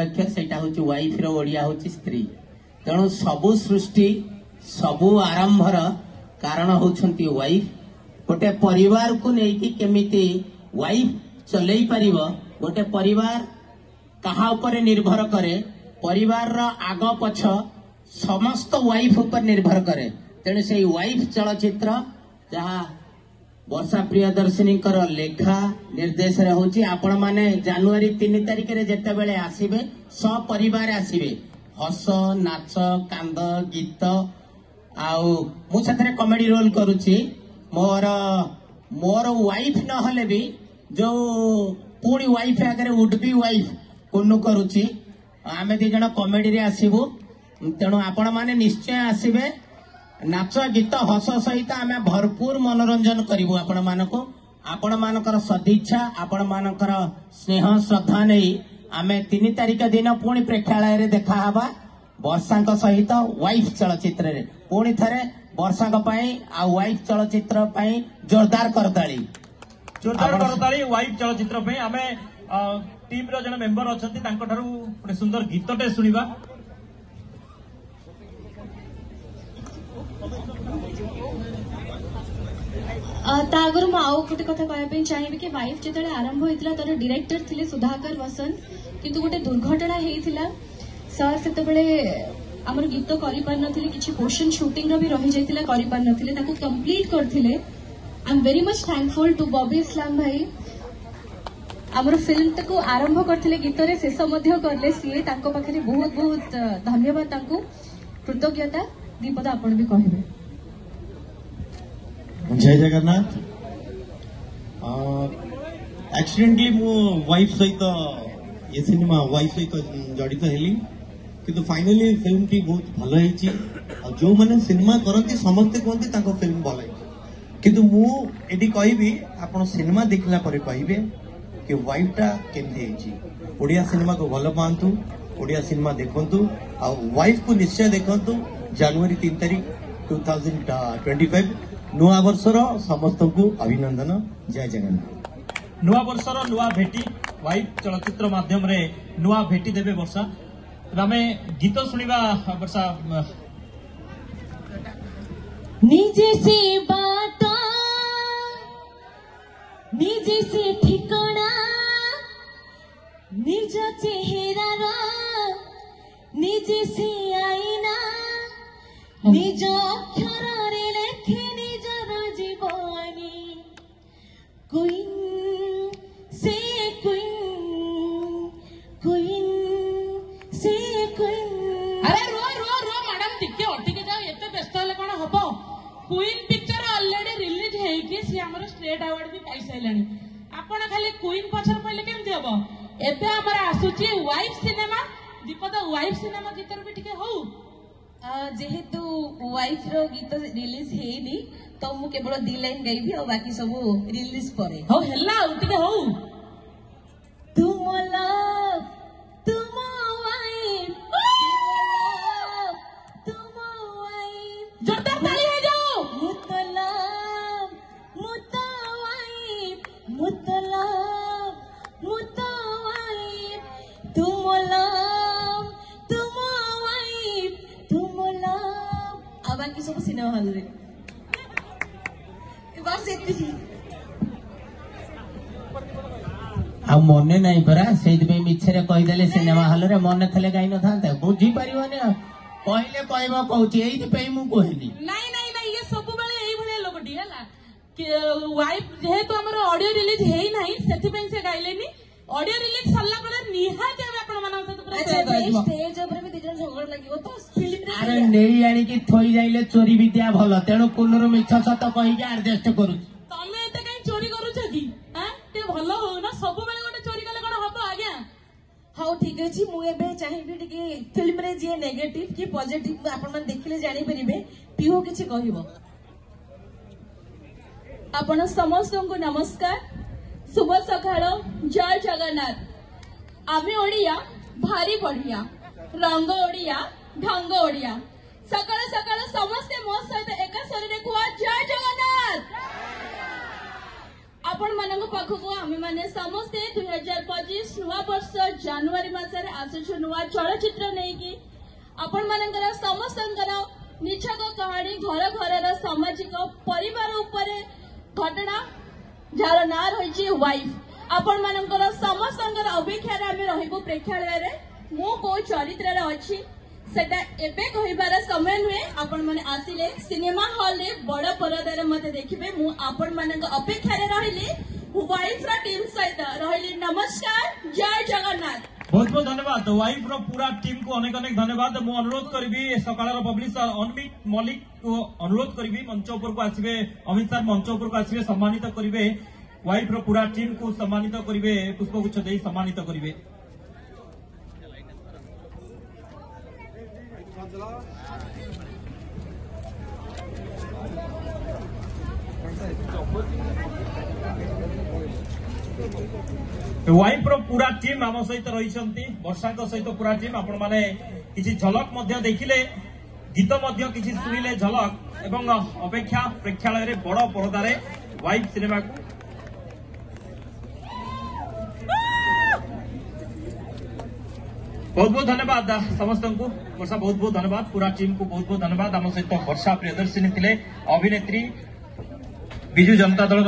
अक्षर सेटा होची वाइफ रो ओडिया होची स्त्री तेणु सबु सृष्टि सबु आरंभर कारण होछंती वाइफ गोटे परिवार को नेकी केमिति वाइफ चलई परिबो गोटे परिवार कहा ऊपर निर्भर करे परिवार रो आग पछ समस्त वाइफ ऊपर निर्भर करे तेणु से वाइफ चलचित्र जहाँ वर्षा प्रियदर्शिनी लेखा निर्देश होची आपण माने जनवरी 3 तारिख रे जेते बेले आसीबे सपरिवार आसीबे हस नाच कांद गीत आउ मु सेथरे कॉमेडी रोल करूची मोर मोर वाइफ न हले भी जो पूरी वाइफ आगे वुड बी वाइफ कोनु करूची आमे दी जण कॉमेडी रे आसीबो तेणु आपण माने निश्चय आसीबे नाच गीत हस सहित आम भरपूर मनोरंजन करूँ आपण मानक आपण मानकर सदिच्छा आपण मानकर स्नेह श्रद्धा नहीं आम 3 तारिख दिन पुणी प्रेक्षालय रे देखा हवा वर्षा सहित वाइफ चलचित्र रे पुणी थरे वर्षा आ वाइफ चलचित्र जोरदार करताली वाइफ चलचित्र आम टीम रो जन मेंबर अच्छा सुंदर गीतटे शुणा तागर मु आउ गोटे कथा कहबे चाहिबे कि वाइफ जेतले आरंभ होइतला तर डायरेक्टर थिले सुधाकर वसंत किंतु गोटे दुर्घटना हेइतिला सर सेते बेले हमर गीत करि पार नथिले किछि पोर्शन शूटिंग रो भी रहि जाइतिला करि पार नथिले ताको कंप्लीट करथिले I am very much thankful to Bobby Islam भाई हमर फिल्म तको आरंभ करथिले गीत रे शेष मध्य करले सिए ताको पाखरे बहुत बहुत धन्यवाद ताको कृतज्ञता दीपद आपण भी कहबे जय जगन्नाथ एक्सीडेंटली मो वाइफ सहित ये सिनेमा वाइफ सहित जड़ित हेली किंतु फाइनली फिल्म टी बहुत भल होईची जो माने सिनेमा करती समस्ते कहते ताको फिल्म भल होईची किंतु मु एडी कहबी आपण सिनेमा देखला परे कहबे कि वाइफ टा केमती होईची ओडिया सिनेमा को भल पांतु ओडिया सिनेमा देखंतु आ वाइफ को निश्चय देखंतु जनवरी 3 तारिख 2025 नुआ वर्षर समस्त को अभिनंदन जय जगन्नाथ नुआ वर्षर नुआ भेटी वाइफ चलचित्र माध्यम रे नुआ भेटी देवे वर्षा आमे गीत सुनिबा वर्षा निजे से बात निजे से ठिकाना निज चेहरा निजे से आईना निज अक्षर रे लेखे निजर जीवनी क्वीन से क्वीन क्वीन से क्वीन अरे रो रो रो मैडम टिके अटिके जाओ एते व्यस्त हेले कोन हबो क्वीन पिक्चर ऑलरेडी रिलीज हेई कि से हमर स्टेट अवार्ड भी पाई सैलानी आपण खाली क्वीन पछर पहिले केमति हबो एबे हमर आसुची वाइफ सिनेमा दीपद वाइफ सिनेमा गीतर भी टिके हो जेहेतु वाइफ रो गीत रिलीज हेनी तो मु केवल 2 लाइन गाइबी और बाकी सब रिलीज परे हो हेला उटिके हो तुम लव तुम वाइफ तुम वाइफ जोरदार ताली हो जाओ मुतलब मुत वाइफ मुतलब मुत वाइफ तुम लव तुम वाइफ तुम लव अब बाकी सब सिनेमा हॉल रे बस एति आ मने नहीं परा से मिछरे कहीदेले सिनेमा हॉल रे मन थले गाई न था बुझी पारिबनी कहले कहबो कहूची एइति पे मु कहली नहीं नहीं नहीं ये सब बेले एई भले लोगडी हला कि वाइफ जेहेतु हमर ऑडियो रिलीज हेई नाही सेति पे से गाइलेनी ऑडियो रिलीज सरला परे निहाते हम आपण मानन सहित प्रचार स्टेज ऊपर भी दिजन झगड़ लागिवो तो फिल्म रे अरे नेई आनी की थोई जाइले चोरी विद्या भलो तेणु कुनरो मिछ सत कहि के एडजस्ट करू तमे एते कहीं चोरी करूछ की हां ते भलो हो ना सब बेले गोटे चोरी कले कोन हबो आज्ञा हाँ ठीक अच्छे मुझे चाहिए टे फिल्म रे जी नेगेटिव कि पॉजिटिव आपण मन देखिले जानि परिबे पिहो किछि कहिबो आपण समस्त को नमस्कार शुभ सकाळ जय जगन्नाथ आमे ओडिया भारी बढ़िया रंग ओडिया ढंग ओडिया सकाळ सकाळ समस्त मो सहित एक शरीर कुआ जय जगन्नाथ आपण मानक पाखक आम मैंने समस्ते 2025 नुआ वर्ष जनवरी मसरे आसुछु नुआ चलचित्र नहीं कि आपण मानकर समस्तंकर निछक कहानी घर घर सामाजिक परिवार उपरे घटना जार ना रही वाइफ आपण मानकर समस्तंकर अपेक्षा आम रहिबु प्रेक्षालय मु को चरित्र अच्छी सेटा एबे कहिबार समय नुहे आपण माने आसिले सिनेमा हॉल रे बड़ परदार मते देखिबे मु आपण मानक अपेक्षा रे रहिली वाइफ रा टीम सहित रहिली। नमस्कार, जय जगन्नाथ। बहुत बहुत धन्यवाद वाइफ रो पूरा टीम को अनेक अनेक धन्यवाद। मु अनुरोध करबी सकाळर पब्लिशर अनमित मलिक को अनुरोध करबी मंच ऊपर को आसीबे, अमित सर मंच ऊपर को आसीबे, सम्मानित करिवे वाइफ रो पूरा टीम को सम्मानित करिवे, पुष्पगुच्छ देई सम्मानित करिवे। वाइफ रो पूरा टीम आम सहित रही वर्षा सहित पूरा टीम आपण माने किसी झलक मध्य देखिले, गीत मध्य किसी शुणिले झलक एवं अपेक्षा प्रेक्षालय रे बड़ परदारे वाइफ सिनेमा को बहुत बहुत धन्यवाद समस्त को। वर्षा बहुत बहुत धन्यवाद, पूरा टीम को बहुत बहुत धन्यवाद। आम सहित वर्षा प्रियदर्शिनी थिले अभिनेत्री विजु जनता दल